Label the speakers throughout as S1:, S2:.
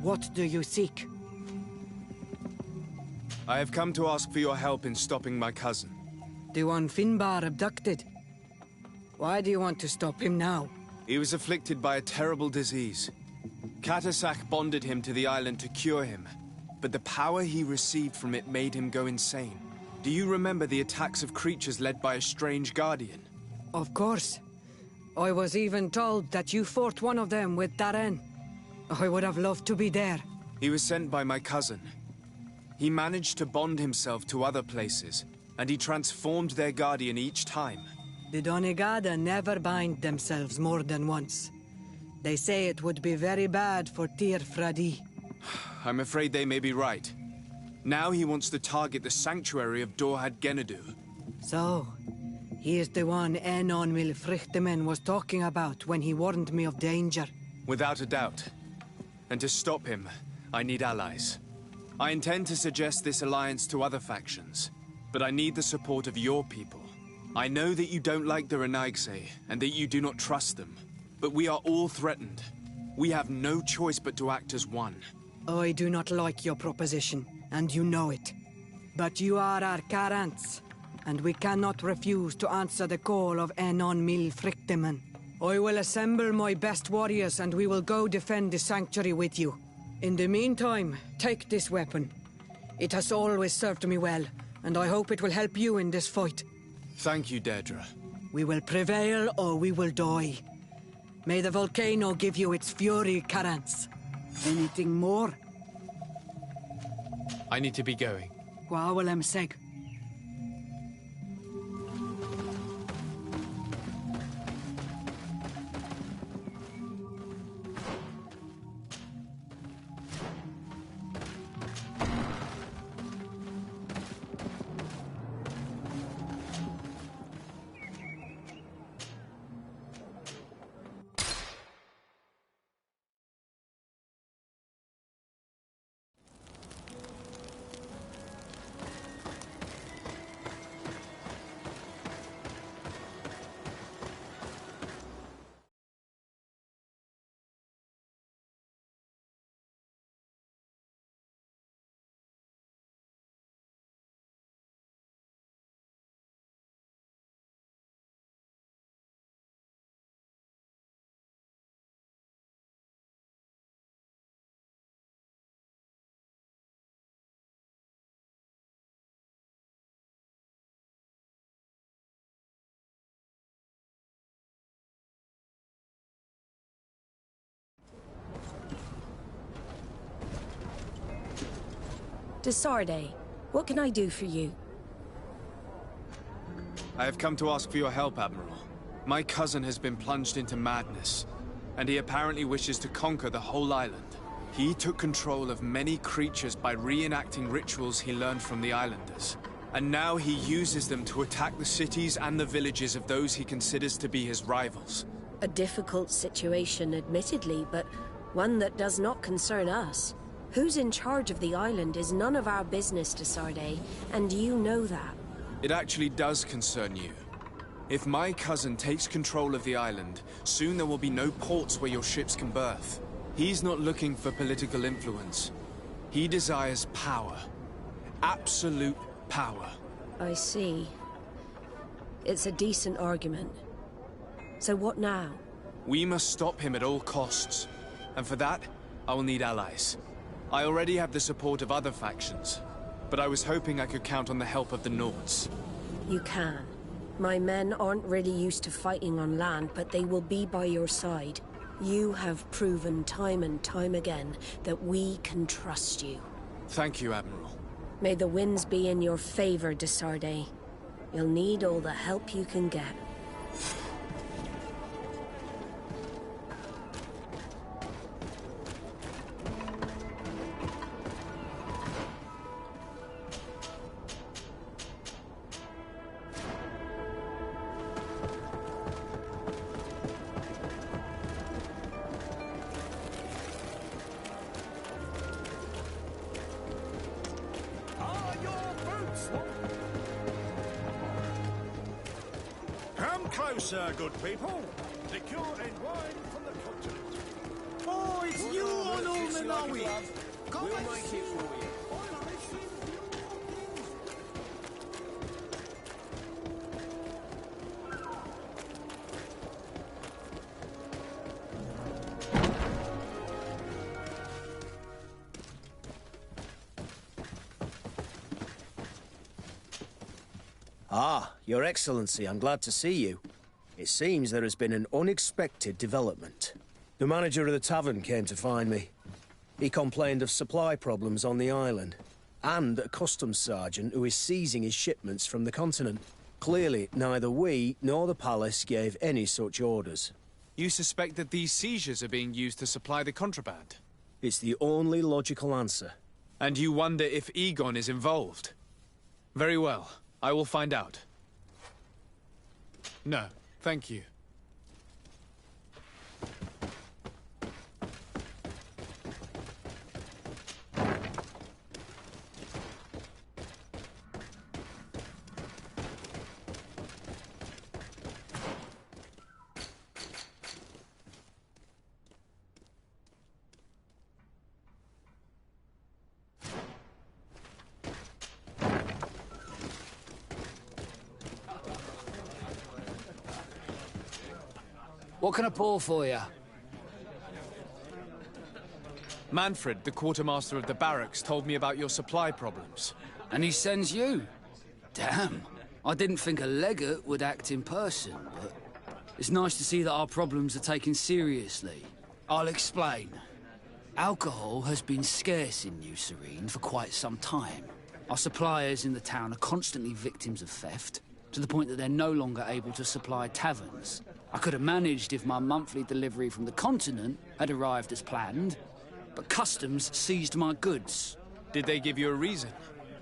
S1: What do you seek?
S2: I have come to ask for your help in stopping my cousin.
S1: The one Finbar abducted. Why do you want to stop him now?
S2: He was afflicted by a terrible disease. Katasak bonded him to the island to cure him, but the power he received from it made him go insane. Do you remember the attacks of creatures led by a strange guardian?
S1: Of course. I was even told that you fought one of them with Darren. I would have loved to be there.
S2: He was sent by my cousin. He managed to bond himself to other places, and he transformed their guardian each time.
S1: The Donegada never bind themselves more than once. They say it would be very bad for Tir Fradi.
S2: I'm afraid they may be right. Now he wants to target the sanctuary of Dorhad Genadu.
S1: So, he is the one Enon Milfrichtemen was talking about when he warned me of danger.
S2: Without a doubt. And to stop him, I need allies. I intend to suggest this alliance to other factions, but I need the support of your people. I know that you don't like the Renaigse, and that you do not trust them, but we are all threatened. We have no choice but to act as one.
S1: I do not like your proposition, and you know it. But you are our Karants, and we cannot refuse to answer the call of Enon Milfrichtemen. I will assemble my best warriors, and we will go defend the sanctuary with you. In the meantime, take this weapon. It has always served me well, and I hope it will help you in this fight.
S2: Thank you, Deirdre.
S1: We will prevail or we will die. May the volcano give you its fury, Karants. Anything more?
S2: I need to be going.
S1: Gwawalem seg.
S3: Desarde, what can I do for you?
S2: I have come to ask for your help, Admiral. My cousin has been plunged into madness, and he apparently wishes to conquer the whole island. He took control of many creatures by reenacting rituals he learned from the islanders. And now he uses them to attack the cities and the villages of those he considers to be his rivals.
S3: A difficult situation, admittedly, but one that does not concern us. Who's in charge of the island is none of our business, Desarde, and you know that.
S2: It actually does concern you. If my cousin takes control of the island, soon there will be no ports where your ships can berth. He's not looking for political influence. He desires power. Absolute power.
S3: I see. It's a decent argument. So what now?
S2: We must stop him at all costs. And for that, I will need allies. I already have the support of other factions, but I was hoping I could count on the help of the Nords.
S3: You can. My men aren't really used to fighting on land, but they will be by your side. You have proven time and time again that we can trust you.
S2: Thank you, Admiral.
S3: May the winds be in your favor, Desarde. You'll need all the help you can get.
S4: Closer, good people. Liqueur and wine from the continent. Boys Ah, Your Excellency, I'm glad to see you. It seems there has been an unexpected development. The manager of the tavern came to find me. He complained of supply problems on the island, and a customs sergeant who is seizing his shipments from the continent. Clearly, neither we nor the palace gave any such orders.
S2: You suspect that these seizures are being used to supply the contraband?
S4: It's the only logical answer.
S2: And you wonder if Egon is involved? Very well. I will find out. No, thank you.
S5: What can I pour for you?
S2: Manfred, the quartermaster of the barracks, told me about your supply problems.
S5: And he sends you? Damn. I didn't think a legate would act in person, but it's nice to see that our problems are taken seriously. I'll explain. Alcohol has been scarce in New Serene for quite some time. Our suppliers in the town are constantly victims of theft, to the point that they're no longer able to supply taverns. I could have managed if my monthly delivery from the continent had arrived as planned, but customs seized my goods.
S2: Did they give you a reason?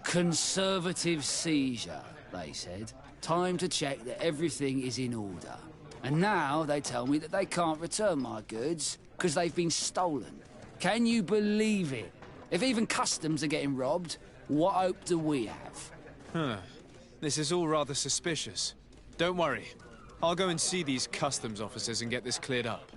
S5: Conservative seizure, they said. Time to check that everything is in order. And now they tell me that they can't return my goods because they've been stolen. Can you believe it? If even customs are getting robbed, what hope do we have?
S2: Huh. This is all rather suspicious. Don't worry. I'll go and see these customs officers and get this cleared up.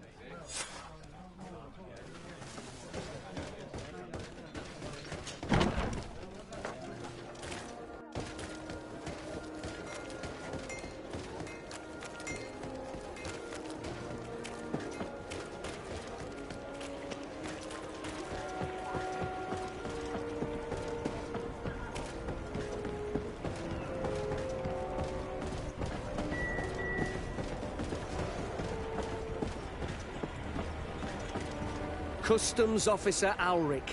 S6: Customs Officer Alric.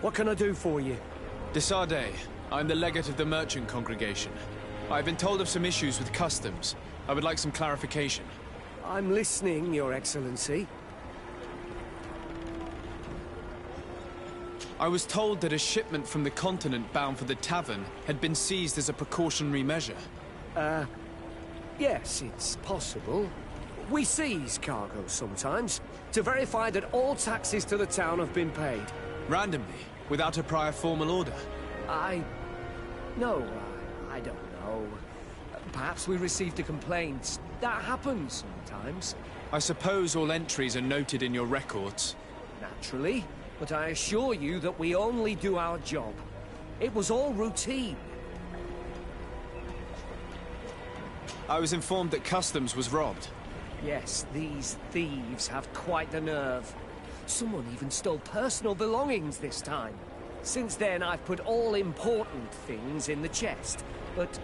S6: What can I do for you?
S2: Desarde, I'm the legate of the merchant congregation. I've been told of some issues with customs. I would like some clarification.
S6: I'm listening, Your Excellency.
S2: I was told that a shipment from the continent bound for the tavern had been seized as a precautionary measure.
S6: Yes, it's possible. We seize cargo sometimes, to verify that all taxes to the town have been paid.
S2: Randomly, without a prior formal order.
S6: No, I don't know. Perhaps we received a complaint. That happens sometimes.
S2: I suppose all entries are noted in your records.
S6: Naturally, but I assure you that we only do our job. It was all routine.
S2: I was informed that customs was robbed.
S6: Yes, these thieves have quite the nerve. Someone even stole personal belongings this time. Since then, I've put all important things in the chest, but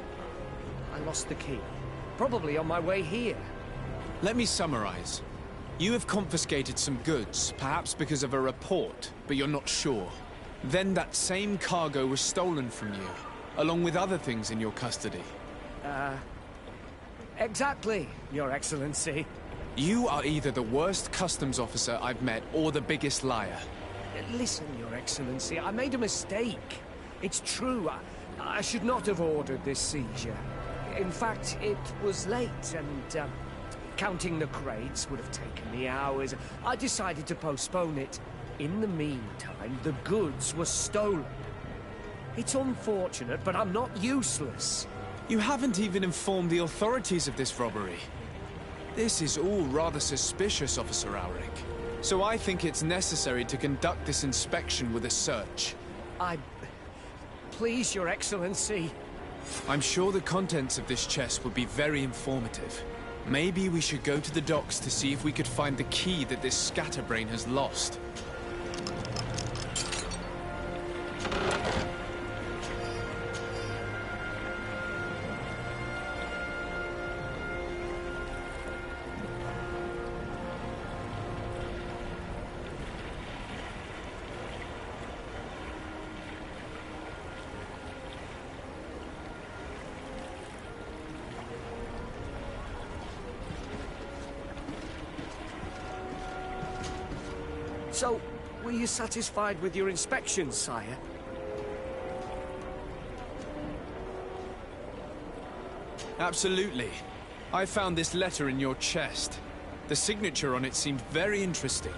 S6: I lost the key. Probably on my way here.
S2: Let me summarize. You have confiscated some goods, perhaps because of a report, but you're not sure. Then that same cargo was stolen from you, along with other things in your custody.
S6: Exactly, Your Excellency.
S2: You are either the worst customs officer I've met or the biggest liar.
S6: Listen, Your Excellency, I made a mistake. It's true, I should not have ordered this seizure. In fact, it was late, and counting the crates would have taken me hours. I decided to postpone it. In the meantime, the goods were stolen. It's unfortunate, but I'm not useless.
S2: You haven't even informed the authorities of this robbery. This is all rather suspicious, Officer Auric. So I think it's necessary to conduct this inspection with a search.
S6: Please, Your Excellency.
S2: I'm sure the contents of this chest would be very informative. Maybe we should go to the docks to see if we could find the key that this scatterbrain has lost.
S6: So, were you satisfied with your inspection, sire?
S2: Absolutely. I found this letter in your chest. The signature on it seemed very interesting.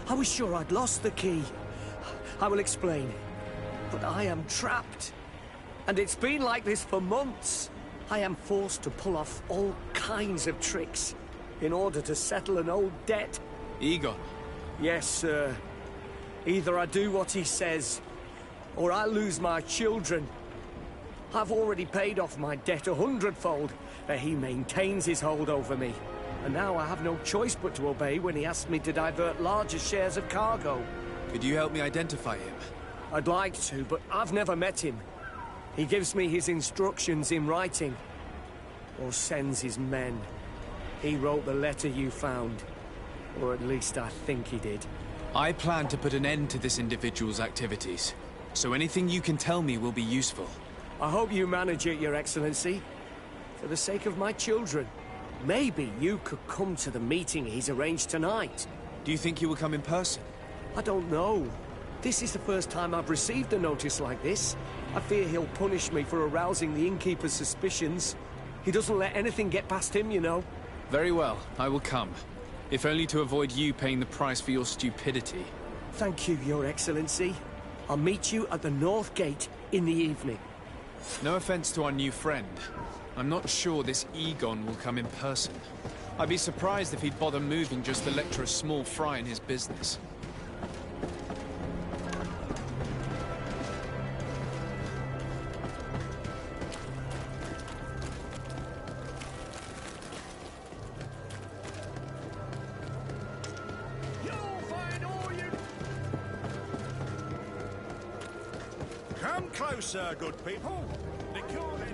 S6: I was sure I'd lost the key. I will explain. But I am trapped. And it's been like this for months. I am forced to pull off all kinds of tricks in order to settle an old debt.
S2: Egon.
S6: Yes, sir. Either I do what he says, or I lose my children. I've already paid off my debt 100-fold, but he maintains his hold over me. And now I have no choice but to obey when he asks me to divert larger shares of cargo.
S2: Could you help me identify him?
S6: I'd like to, but I've never met him. He gives me his instructions in writing, or sends his men. He wrote the letter you found. Or at least I think he did.
S2: I plan to put an end to this individual's activities, so anything you can tell me will be useful.
S6: I hope you manage it, Your Excellency. For the sake of my children. Maybe you could come to the meeting he's arranged tonight.
S2: Do you think he will come in person?
S6: I don't know. This is the first time I've received a notice like this. I fear he'll punish me for arousing the innkeeper's suspicions. He doesn't let anything get past him, you know.
S2: Very well, I will come. If only to avoid you paying the price for your stupidity.
S6: Thank you, Your Excellency. I'll meet you at the North Gate in the evening.
S2: No offense to our new friend. I'm not sure this Egon will come in person. I'd be surprised if he'd bother moving just to lecture a small fry in his business.
S7: Come closer, good people. The Cornet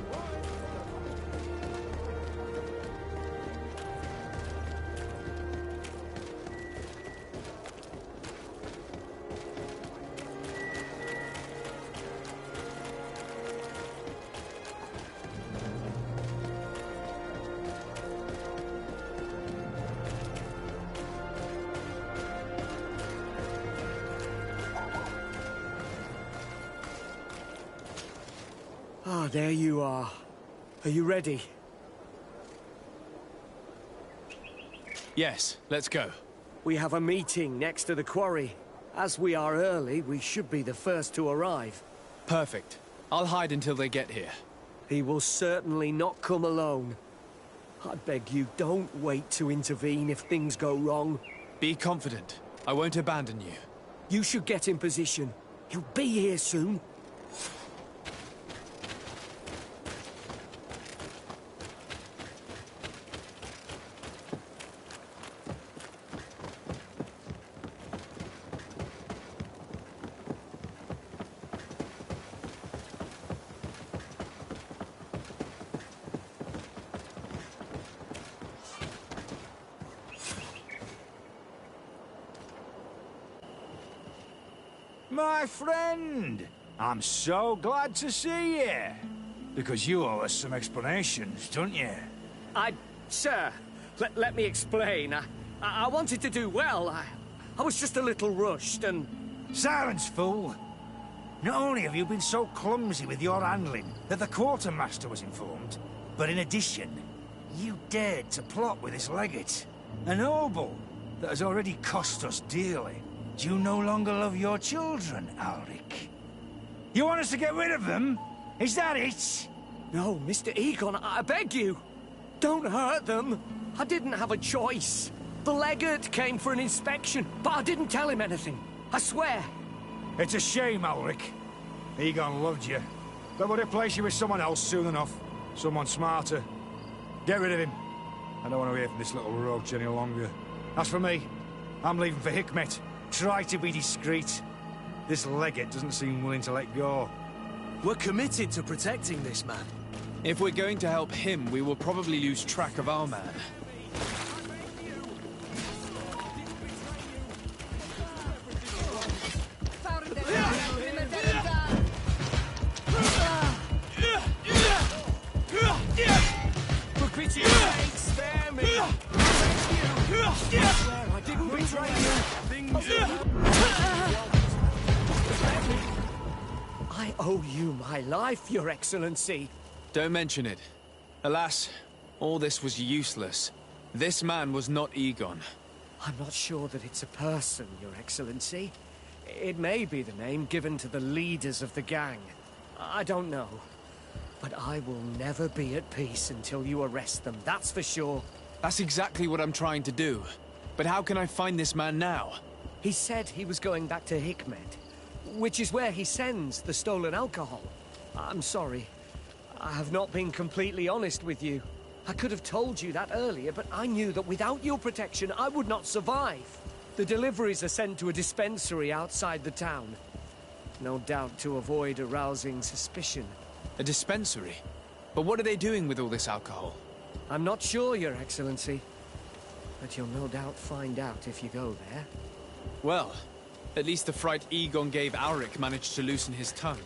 S6: Ah, there you are. Are you ready?
S2: Yes, let's go.
S6: We have a meeting next to the quarry. As we are early, we should be the first to arrive.
S2: Perfect. I'll hide until they get here.
S6: He will certainly not come alone. I beg you, don't wait to intervene if things go wrong.
S2: Be confident. I won't abandon you.
S6: You should get in position. He'll be here soon.
S7: My friend, I'm so glad to see you. Because you owe us some explanations, don't you?
S6: Sir, let me explain. I wanted to do well. I was just a little rushed and...
S7: Silence, fool. Not only have you been so clumsy with your handling that the quartermaster was informed, but in addition, you dared to plot with this legate. A noble that has already cost us dearly. Do you no longer love your children, Alric? You want us to get rid of them? Is that it?
S6: No, Mr. Egon, I beg you. Don't hurt them. I didn't have a choice. The legate came for an inspection, but I didn't tell him anything. I swear.
S7: It's a shame, Ulrich. Egon loved you. But would replace you with someone else soon enough. Someone smarter. Get rid of him. I don't want to hear from this little roach any longer. As for me, I'm leaving for Hikmet. Try to be discreet. This legate doesn't seem willing to let go.
S4: We're committed to protecting this man.
S2: If we're going to help him, we will probably lose track of our man.
S6: For pity's sake, spare me! I swear I didn't betray you! I owe you my life, Your Excellency.
S2: Don't mention it. Alas, all this was useless. This man was not Egon.
S6: I'm not sure that it's a person, Your Excellency. It may be the name given to the leaders of the gang. I don't know. But I will never be at peace until you arrest them, that's for sure.
S2: That's exactly what I'm trying to do. But how can I find this man now?
S6: He said he was going back to Hikmet, which is where he sends the stolen alcohol. I'm sorry. I have not been completely honest with you. I could have told you that earlier, but I knew that without your protection, I would not survive. The deliveries are sent to a dispensary outside the town. No doubt to avoid arousing suspicion.
S2: A dispensary? But what are they doing with all this alcohol?
S6: I'm not sure, Your Excellency. But you'll no doubt find out if you go there.
S2: Well, at least the fright Egon gave Alric managed to loosen his tongue.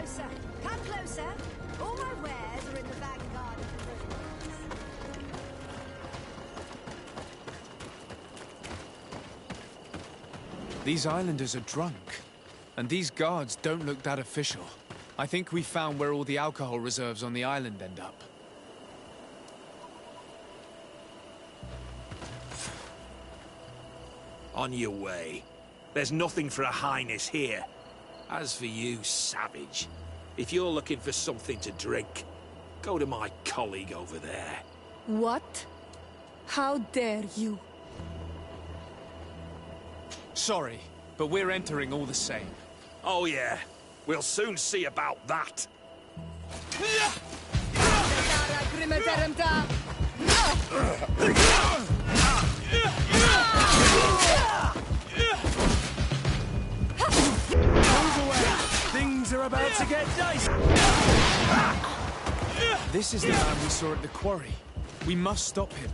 S8: closer. Come closer. All my wares are in the vanguard of the rooms.
S2: These islanders are drunk. And these guards don't look that official. I think we found where all the alcohol reserves on the island end up.
S9: On your way. There's nothing for a highness here. As for you, savage, if you're looking for something to drink, go to my colleague over there.
S10: What? How dare you?
S2: Sorry, but we're entering all the same.
S9: Oh yeah, we'll soon see about that.
S6: Things are about to get dicey.
S2: This is the man we saw at the quarry. We must stop him.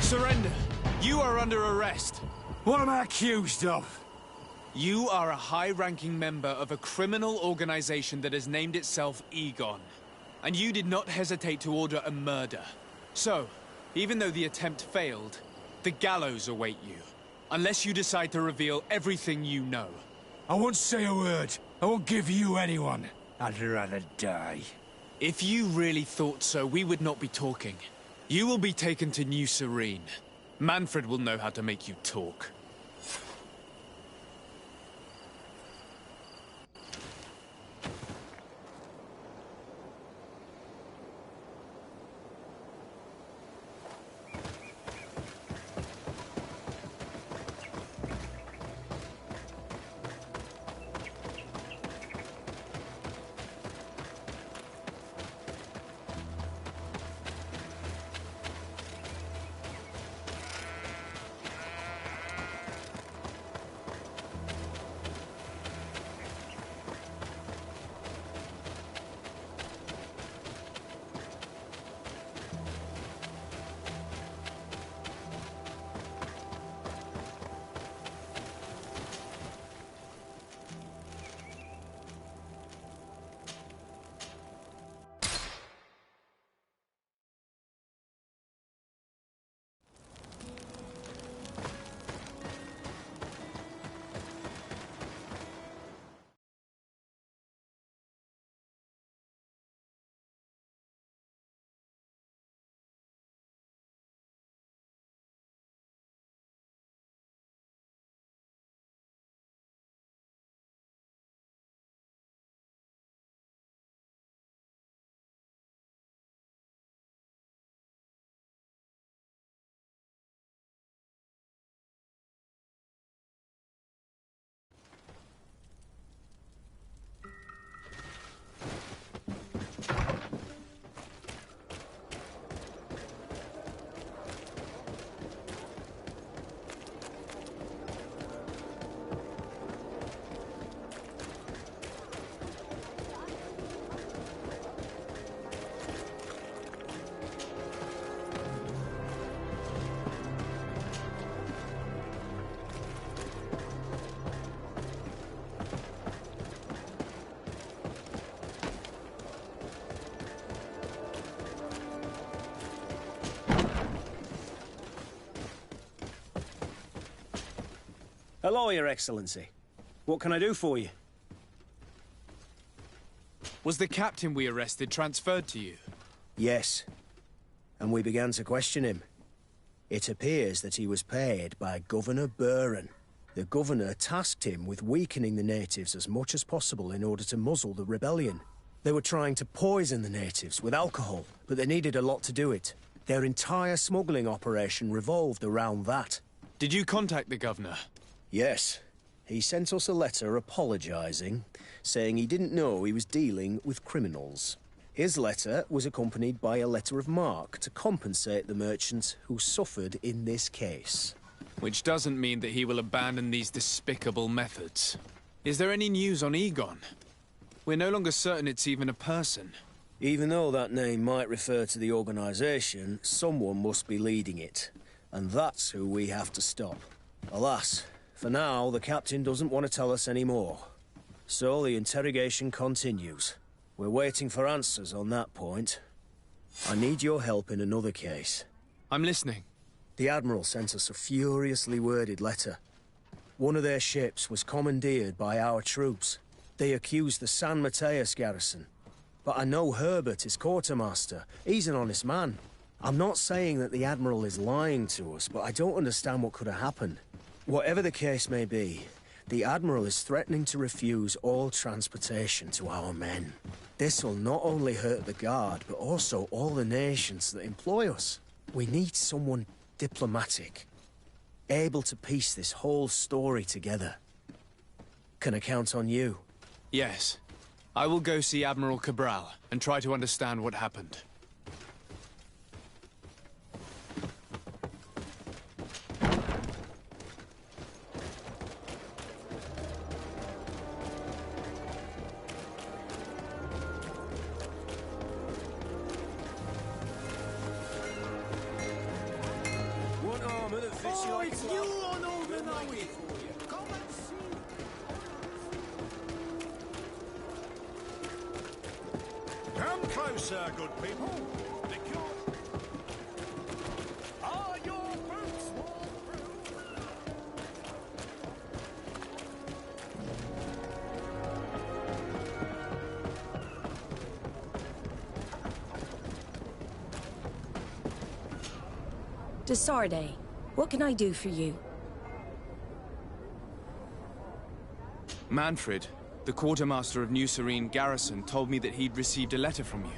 S2: Surrender. You are under arrest.
S7: What am I accused of?
S2: You are a high-ranking member of a criminal organization that has named itself Egon. And you did not hesitate to order a murder. So, even though the attempt failed, the gallows await you. Unless you decide to reveal everything you know.
S7: I won't say a word. I won't give you anyone. I'd rather die.
S2: If you really thought so, we would not be talking. You will be taken to New Serene. Manfred will know how to make you talk.
S4: Hello, Your Excellency. What can I do for you?
S2: Was the captain we arrested transferred to you?
S4: Yes. And we began to question him. It appears that he was paid by Governor Buren. The governor tasked him with weakening the natives as much as possible in order to muzzle the rebellion. They were trying to poison the natives with alcohol, but they needed a lot to do it. Their entire smuggling operation revolved around that.
S2: Did you contact the governor?
S4: Yes. He sent us a letter apologising, saying he didn't know he was dealing with criminals. His letter was accompanied by a letter of marque to compensate the merchants who suffered in this case.
S2: Which doesn't mean that he will abandon these despicable methods. Is there any news on Egon? We're no longer certain it's even a person.
S4: Even though that name might refer to the organisation, someone must be leading it. And that's who we have to stop. Alas, for now, the captain doesn't want to tell us any more. So the interrogation continues. We're waiting for answers on that point. I need your help in another case.
S2: I'm listening.
S4: The Admiral sent us a furiously worded letter. One of their ships was commandeered by our troops. They accused the San Mateus garrison. But I know Herbert is quartermaster. He's an honest man. I'm not saying that the Admiral is lying to us, but I don't understand what could have happened. Whatever the case may be, the Admiral is threatening to refuse all transportation to our men. This will not only hurt the Guard, but also all the nations that employ us. We need someone diplomatic, able to piece this whole story together. Can I count on you?
S2: Yes. I will go see Admiral Cabral and try to understand what happened.
S11: Come closer, good people. Are your boots waterproof?
S3: Desarde, what can I do for you?
S2: Manfred, the quartermaster of New Serene Garrison, told me that he'd received a letter from you.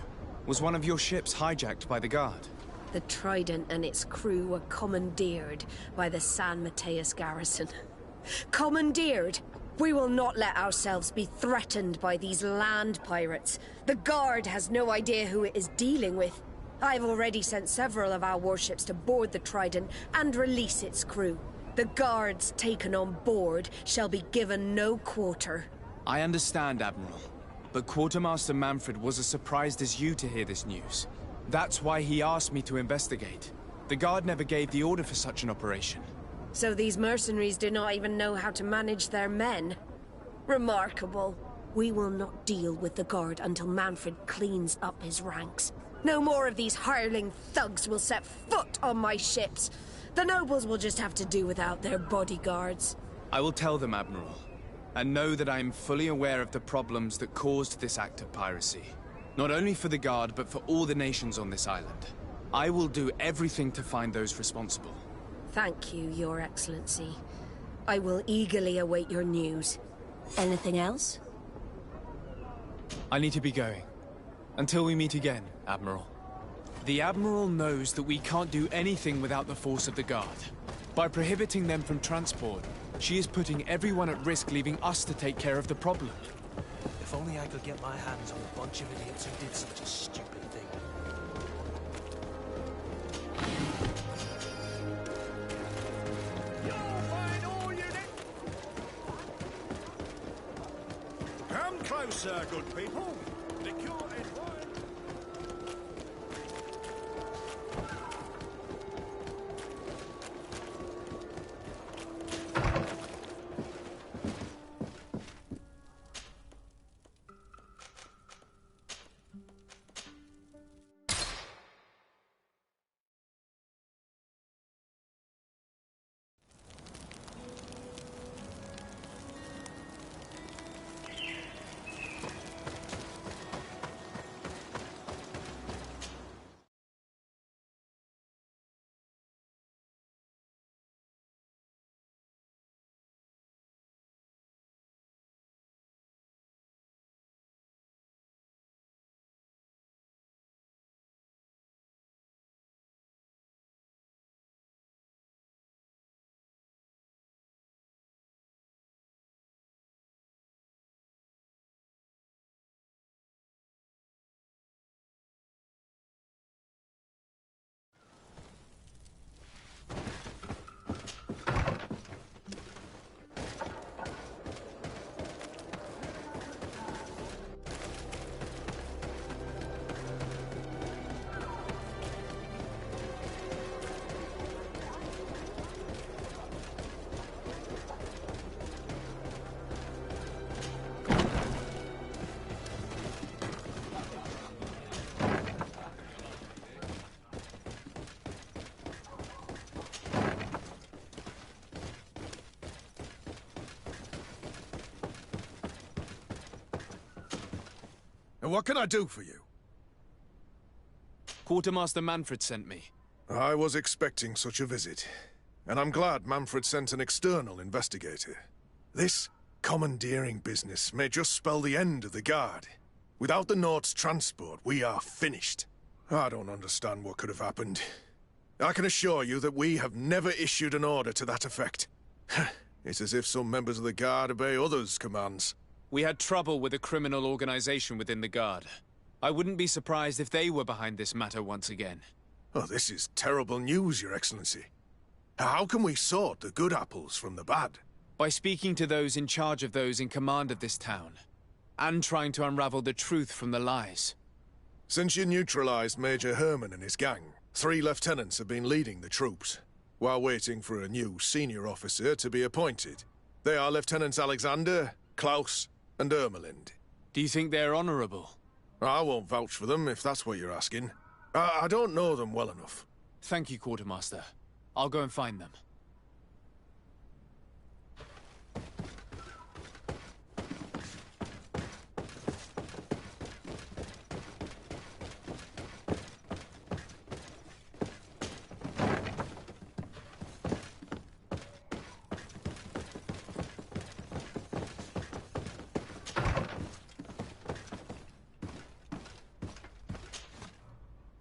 S2: Was one of your ships hijacked by the Guard?
S3: The Trident and its crew were commandeered by the San Mateus garrison. Commandeered? We will not let ourselves be threatened by these land pirates. The Guard has no idea who it is dealing with. I've already sent several of our warships to board the Trident and release its crew. The Guards taken on board shall be given no quarter.
S2: I understand, Admiral. But Quartermaster Manfred was as surprised as you to hear this news. That's why he asked me to investigate. The Guard never gave the order for such an operation.
S3: So these mercenaries do not even know how to manage their men? Remarkable. We will not deal with the Guard until Manfred cleans up his ranks. No more of these hireling thugs will set foot on my ships. The nobles will just have to do without their bodyguards.
S2: I will tell them, Admiral. And know that I am fully aware of the problems that caused this act of piracy. Not only for the Guard, but for all the nations on this island. I will do everything to find those responsible.
S3: Thank you, Your Excellency. I will eagerly await your news. Anything else?
S2: I need to be going. Until we meet again, Admiral. The Admiral knows that we can't do anything without the force of the Guard. By prohibiting them from transport, she is putting everyone at risk, leaving us to take care of the problem.
S12: If only I could get my hands on a bunch of idiots who did such a stupid thing.
S11: You'll find all you need. Come closer, good people. The cure is wide. And what can I do for you?
S2: Quartermaster Manfred sent me.
S11: I was expecting such a visit, and I'm glad Manfred sent an external investigator. This commandeering business may just spell the end of the Guard. Without the Nord's transport, we are finished. I don't understand what could have happened. I can assure you that we have never issued an order to that effect. It's as if some members of the Guard obey others' commands.
S2: We had trouble with a criminal organization within the Guard. I wouldn't be surprised if they were behind this matter once again.
S11: Oh, this is terrible news, Your Excellency. How can we sort the good apples from the bad?
S2: By speaking to those in charge of those in command of this town, and trying to unravel the truth from the lies.
S11: Since you neutralized Major Herman and his gang, 3 lieutenants have been leading the troops, while waiting for a new senior officer to be appointed. They are Lieutenants Alexander, Klaus, and Ermelind.
S2: Do you think they're honorable?
S11: I won't vouch for them, if that's what you're asking. I don't know them well enough.
S2: Thank you, Quartermaster. I'll go and find them.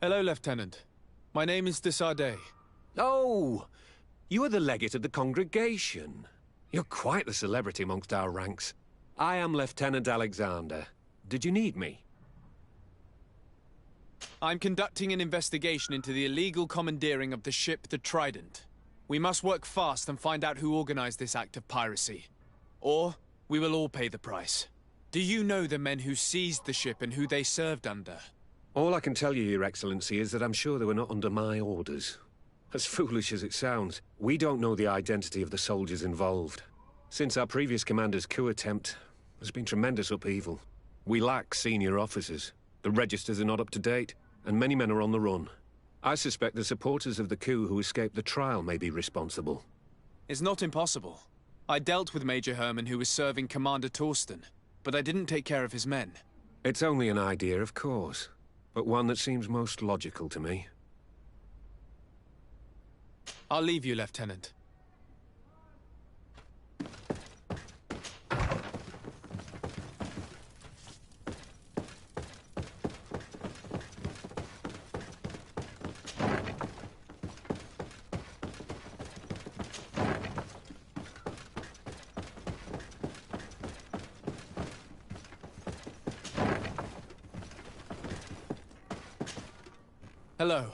S2: Hello, Lieutenant. My name is Desardet.
S13: Oh, you are the legate of the congregation. You're quite the celebrity amongst our ranks. I am Lieutenant Alexander. Did you need me?
S2: I'm conducting an investigation into the illegal commandeering of the ship the Trident. We must work fast and find out who organized this act of piracy. Or we will all pay the price. Do you know the men who seized the ship and who they served under?
S13: All I can tell you, Your Excellency, is that I'm sure they were not under my orders. As foolish as it sounds, we don't know the identity of the soldiers involved. Since our previous commander's coup attempt, there's been tremendous upheaval. We lack senior officers. The registers are not up to date, and many men are on the run. I suspect the supporters of the coup who escaped the trial may be responsible.
S2: It's not impossible. I dealt with Major Herman, who was serving Commander Torsten, but I didn't take care of his men.
S13: It's only an idea, of course, but one that seems most logical to me.
S2: I'll leave you, Lieutenant. Hello.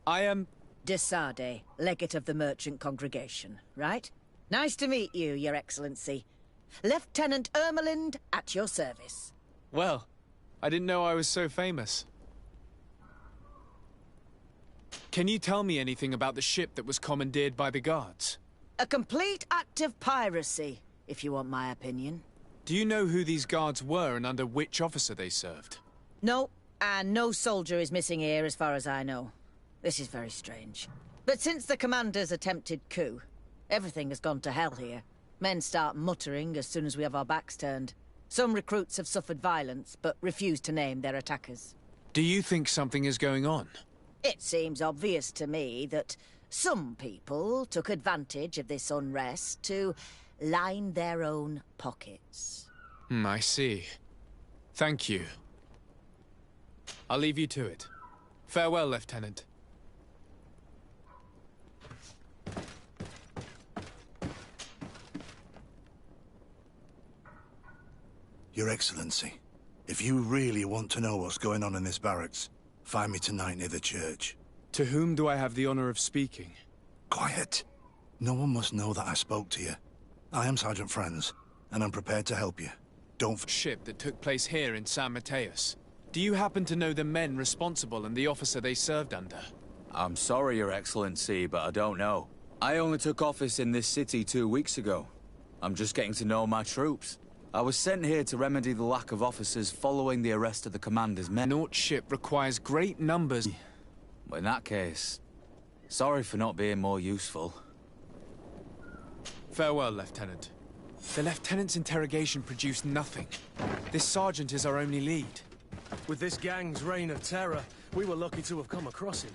S2: I am...
S14: Desardet, legate of the merchant congregation, right? Nice to meet you, Your Excellency. Lieutenant Ermelind, at your service.
S2: Well, I didn't know I was so famous. Can you tell me anything about the ship that was commandeered by the guards?
S14: A complete act of piracy, if you want my opinion.
S2: Do you know who these guards were and under which officer they served?
S14: No, and no soldier is missing here as far as I know. This is very strange. But since the commander's attempted coup, everything has gone to hell here. Men start muttering as soon as we have our backs turned. Some recruits have suffered violence, but refuse to name their attackers.
S2: Do you think something is going on?
S14: It seems obvious to me that some people took advantage of this unrest to line their own pockets.
S2: I see. Thank you. I'll leave you to it. Farewell, Lieutenant.
S15: Your Excellency, if you really want to know what's going on in this barracks, find me tonight near the church.
S2: To whom do I have the honor of speaking?
S15: Quiet. No one must know that I spoke to you. I am Sergeant Franz, and I'm prepared to help you. Don't
S2: ship that took place here in San Mateus. Do you happen to know the men responsible and the officer they served under?
S16: I'm sorry, Your Excellency, but I don't know. I only took office in this city 2 weeks ago. I'm just getting to know my troops. I was sent here to remedy the lack of officers following the arrest of the commander's men.
S2: Nort ship requires great numbers.
S16: But in that case, sorry for not being more useful.
S2: Farewell, Lieutenant. The Lieutenant's interrogation produced nothing. This sergeant is our only lead.
S6: With this gang's reign of terror, we were lucky to have come across him.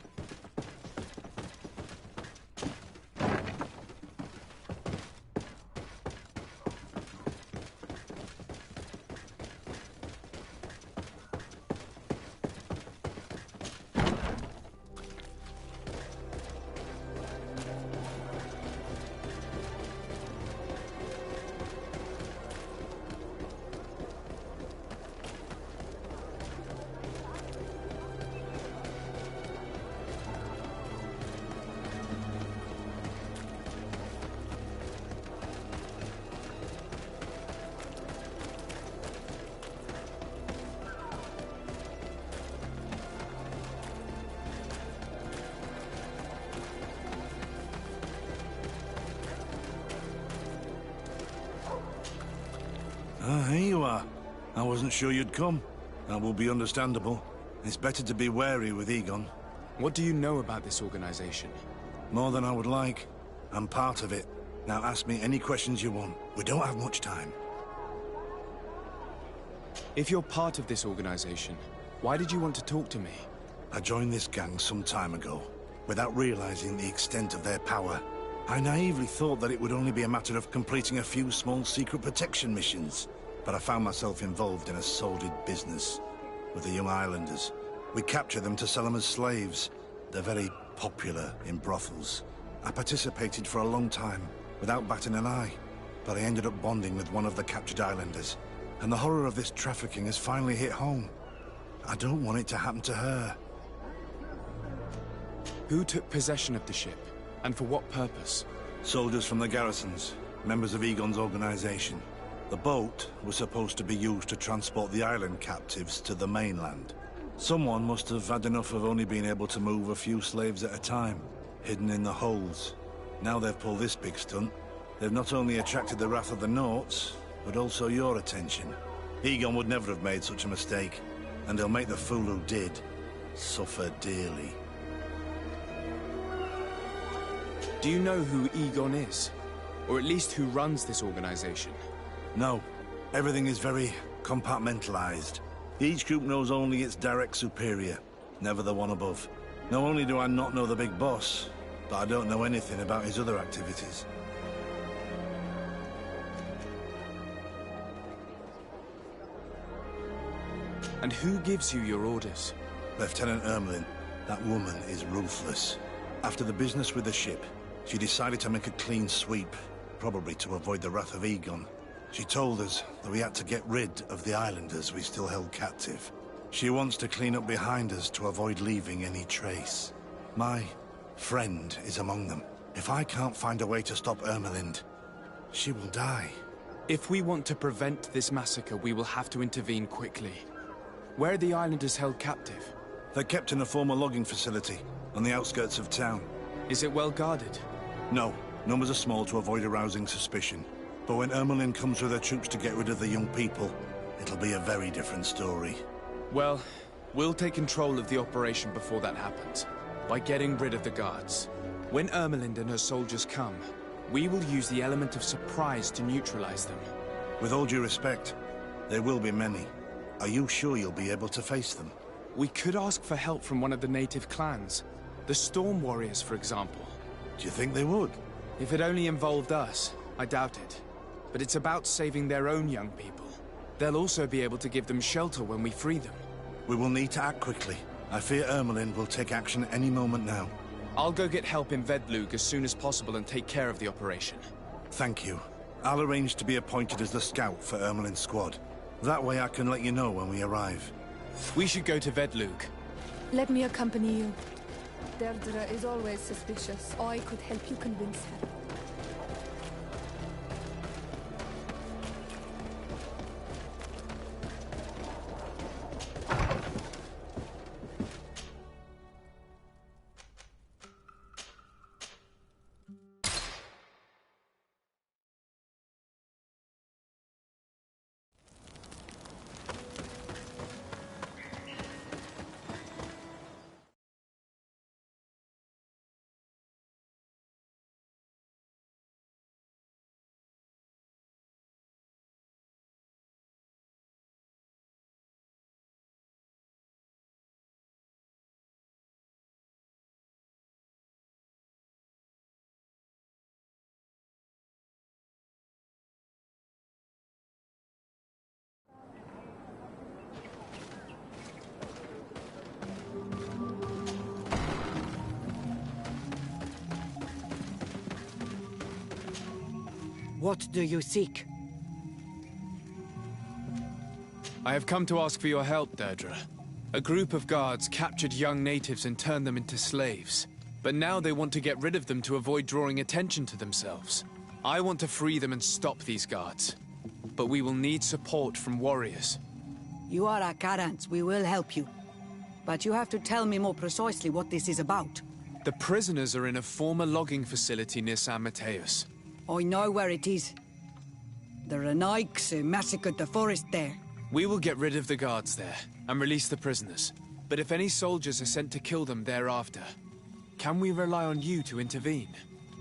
S15: Ah, here you are. I wasn't sure you'd come. That will be understandable. It's better to be wary with Egon.
S2: What do you know about this organization?
S15: More than I would like. I'm part of it. Now ask me any questions you want. We don't have much time.
S2: If you're part of this organization, why did you want to talk to me?
S15: I joined this gang some time ago, without realizing the extent of their power. I naively thought that it would only be a matter of completing a few small secret protection missions. But I found myself involved in a sordid business with the young islanders. We capture them to sell them as slaves. They're very popular in brothels. I participated for a long time, without batting an eye. But I ended up bonding with one of the captured islanders. And the horror of this trafficking has finally hit home. I don't want it to happen to her.
S2: Who took possession of the ship? And for what purpose?
S15: Soldiers from the garrisons, members of Egon's organization. The boat was supposed to be used to transport the island captives to the mainland. Someone must have had enough of only being able to move a few slaves at a time, hidden in the holds. Now they've pulled this big stunt. They've not only attracted the wrath of the Nauts, but also your attention. Egon would never have made such a mistake, and they'll make the fool who did suffer dearly.
S2: Do you know who Egon is? Or at least who runs this organization?
S15: No. Everything is very compartmentalized. Each group knows only its direct superior, never the one above. Not only do I not know the big boss, but I don't know anything about his other activities.
S2: And who gives you your orders?
S15: Lieutenant Ermelin. That woman is ruthless. After the business with the ship, she decided to make a clean sweep, probably to avoid the wrath of Egon. She told us that we had to get rid of the islanders we still held captive. She wants to clean up behind us to avoid leaving any trace. My friend is among them. If I can't find a way to stop Ermelind, she will die.
S2: If we want to prevent this massacre, we will have to intervene quickly. Where are the islanders held captive?
S15: They're kept in a former logging facility on the outskirts of town.
S2: Is it well guarded?
S15: No. Numbers are small to avoid arousing suspicion. But when Ermelin comes with her troops to get rid of the young people, it'll be a very different story.
S2: Well, we'll take control of the operation before that happens, by getting rid of the guards. When Ermelind and her soldiers come, we will use the element of surprise to neutralize them.
S15: With all due respect, there will be many. Are you sure you'll be able to face them?
S2: We could ask for help from one of the native clans. The Storm Warriors, for example.
S15: Do you think they would?
S2: If it only involved us, I doubt it. But it's about saving their own young people. They'll also be able to give them shelter when we free them.
S15: We will need to act quickly. I fear Ermelin will take action any moment now.
S2: I'll go get help in Vedlug as soon as possible and take care of the operation.
S15: Thank you. I'll arrange to be appointed as the scout for Ermelin's squad. That way I can let you know when we arrive.
S2: We should go to Vedlug.
S10: Let me accompany you. Deirdre is always suspicious. I could help you convince her.
S1: What do you seek?
S2: I have come to ask for your help, Deirdre. A group of guards captured young natives and turned them into slaves. But now they want to get rid of them to avoid drawing attention to themselves. I want to free them and stop these guards. But we will need support from warriors.
S1: You are our Karants. We will help you. But you have to tell me more precisely what this is about.
S2: The prisoners are in a former logging facility near San Mateus.
S1: I know where it is. The Renaiks massacred the forest there.
S2: We will get rid of the guards there, and release the prisoners. But if any soldiers are sent to kill them thereafter, can we rely on you to intervene?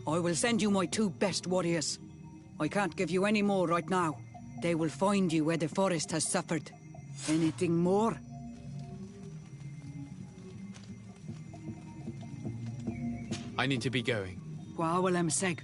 S1: I will send you my 2 best warriors. I can't give you any more right now. They will find you where the forest has suffered. Anything more?
S2: I need to be going.
S1: Well, Seg.